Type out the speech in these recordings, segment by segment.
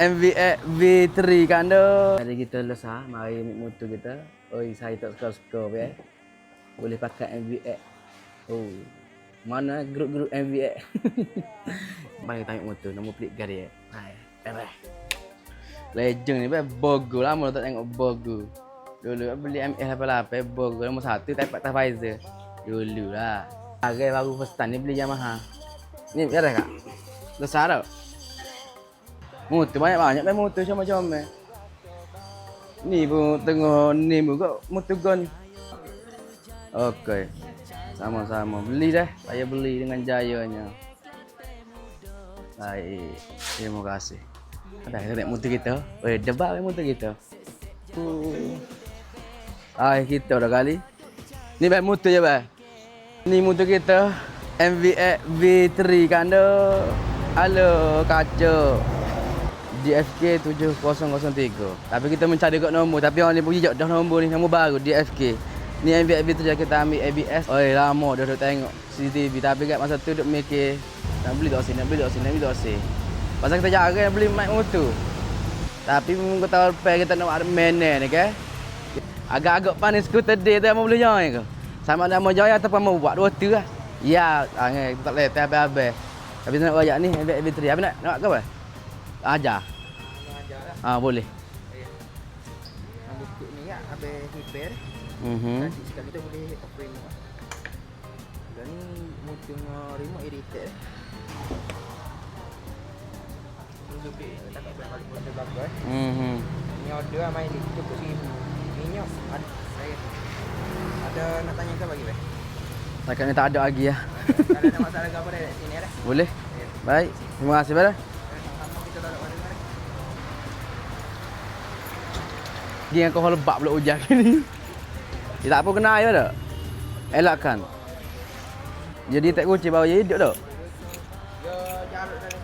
MVX V3 kan tu. Jadi kita lesah mari ambil motor kita. Oi, saya tak suka-suka ya. Boleh pakai MVX. Oh. Mana grup-grup MVX. Mari kita ambil motor, nombor plate gari. Hai. Pereh. Legend ni bogo lama tak tengok bogo. Dulu beli MX88 bogo nombor 1 Type Pfizer. Dulu lah. Harga baru first time ni beli Yamaha. Ni ada kak? Besar tau. Motor banyak-banyak main motor macam-macam. Ni pun tengok ni pun kok motor gun. Okey. Sama-sama beli dah. Saya beli dengan jayanya. Baik. Terima kasih. Ada kita naik motor kita. Weh, debat main motor kita. Kita dah kali. Ni baik motor je bah. Ni motor kita MVX V3 kan tu. Halo kaca. DFK 7003. Tapi kita mencari kat nombor. Tapi orang ni pergi jauh dah nombor ni. Nombor baru DFK. Ni MVX V3 kita ambil ABS. Oi lama dah duduk tengok CCTV. Tapi kat masa tu duduk mikir. Nak beli tak sini, nak beli tak sini, nak beli tak sini. Pasal kita jarang beli mic motor. Tapi mungkin tahun lepas kita nak ada mana ni ke. Agak-agak panis skuter dia tu mau beli join ke. Sama ada mau join ataupun mau buat dua tu lah. Ya, kita tak boleh habis-habis. Tapi nak royak ni MVX V3. Apa nak ke apa? Ajar. Boleh. Buku ni ya, habis repair. Nanti sekali tu boleh operate. Dan ni motor remote irritate. Lebih tak balik motor bagus. Ni order main ni cukup RM1,000. Minyak ada saya. Ada nak tanya ke bagi Takkan ni tak ada lagi ya. Kalau ada masalah ke apa dah sini dah. Boleh. Baik. Terima kasih pada. Dia yang kau lebak pula hujan ni. Dia tak apa kena air dah. Elakkan. Jadi tak kunci bawah je hidup tak? Dia jarak dalam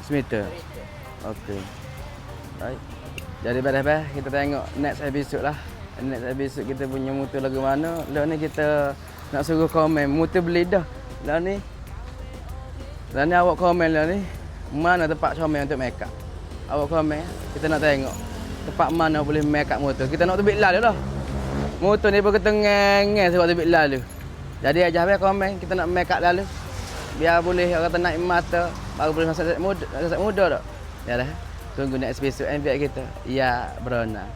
Semeter. Okey. Baik. Jadi beres-beres kita tengok next episode lah. Next episode kita punya motor lagu mana. Lah ni kita nak suruh komen motor beli dah. Lah ni awak komen lah ni. Mana tempat comel untuk make up? Awak komen, kita nak tengok tempat mana boleh make up motor. Kita nak tebik lalu lah. Motor ni pun ketengeng sebab tebik lalu. Jadi aja habis komen kita nak make up lalu. Biar boleh orang kata naik mata, baru boleh masuk muda tak? Ya dah. Tunggu next episode MVX kita. Ya, Brona.